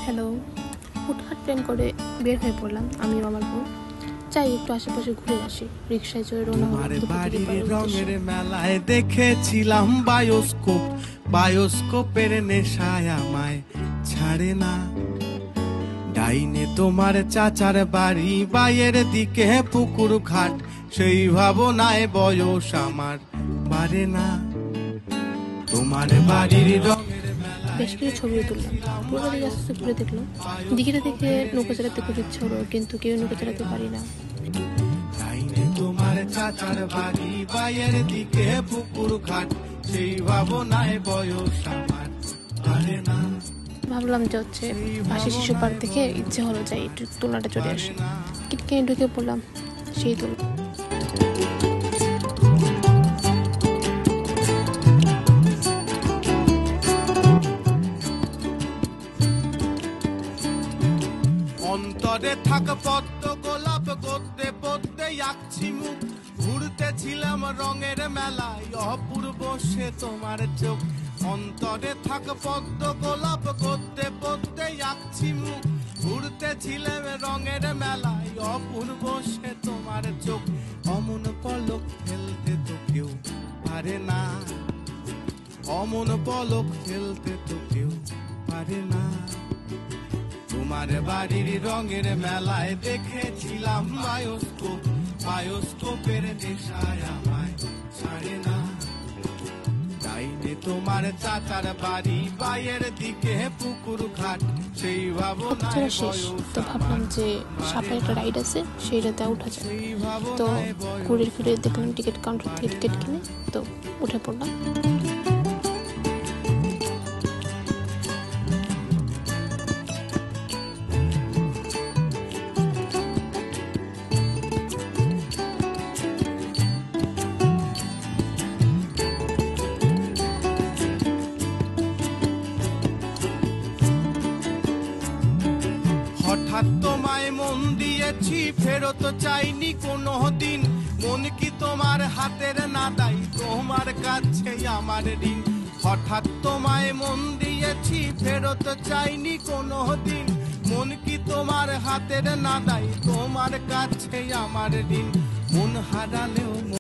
Hello, হুটহাট plan করে বের হয়ে পড়লাম আমিও আমার বোন। চাই একটু আশেপাশে ঘুরে আসি। রিক্সায় চড়ে রওনা হলাম বাড়ির রঙের মেলায় দেখেছিলাম বায়োস্কোপের নেশায় আমায় ছাড়ে না। ডাইনে তোমার চাচার বাড়ি, বাইয়ের দিকে পুকুর ঘাট, সেই ভাবনায় বয়স আমার বাড়ে না। তোমার বাড়ির রঙের বেশ কিছু ছবিও তুললাম। পুরো দিকে আস্তে ঘুরে দেখলাম, দিঘিটা দেখে নৌকা চালাতে খুব ইচ্ছা হলো, কিন্তু কেউ নৌকা চালাতে পারি না। তোমার চাচার বাড়ি, বাইয়ের দিকে পুকুর ঘাট, সেই ভাবনায় বয়স আমার বাড়ে না। ভাবলাম যে পাশে শিশু পার্ক দেখে ইচ্ছে হলো যাই একটু তোলাটা চলে আসি। কিটকে ঢুকে পড়লাম সেই তোলা। অন্তরে থাক পদ্ম গোলাপ, গদ্যে পদ্মে আঁকছি মুখ, ঘুরতেছিলাম রঙের মেলায়, অপূর্ব সে তোমার চোখ। অন্তরে থাক পদ্ম গোলাপ, গদ্যে পদ্মে আঁকছি মুখ, ঘুরতেছিলাম রঙের মেলায়, অপূর্ব সে তোমার চোখ। অমন পলক ফেলতে তো কেউ পারে না, অমন পলক ফেলতে তো কেউ পারে না। তোমার বাড়ির রঙের মেলায় দেখেছিলাম বায়োস্কোপের নেশায় আমায় ছাড়ে না। ডাইনে তোমার চাচার বাড়ি, বাইয়ের দিকে পুকুর ঘাট, সেই ভাবনায় শেষ। তো ভাবলাম যে সাপের একটা রাইড আছে, সেইটাতে উঠা যায়। তো ঘুরে ফিরে দেখলাম টিকিট কাউন্টার থেকে টিকিট কিনে তো উঠে পড়লাম। হঠাৎ তোমায় মন দিয়েছি, ফেরত চাইনি কোনো দিন, মন কি তোমার হাতের না দাই, তোমার কাছে আমার ঋণ। হঠাৎ তোমায় মন দিয়েছি, ফেরত চাইনি কোনো দিন, মন কি তোমার হাতের না দাই, তোমার কাছে আমার ঋণ। মন হারালেও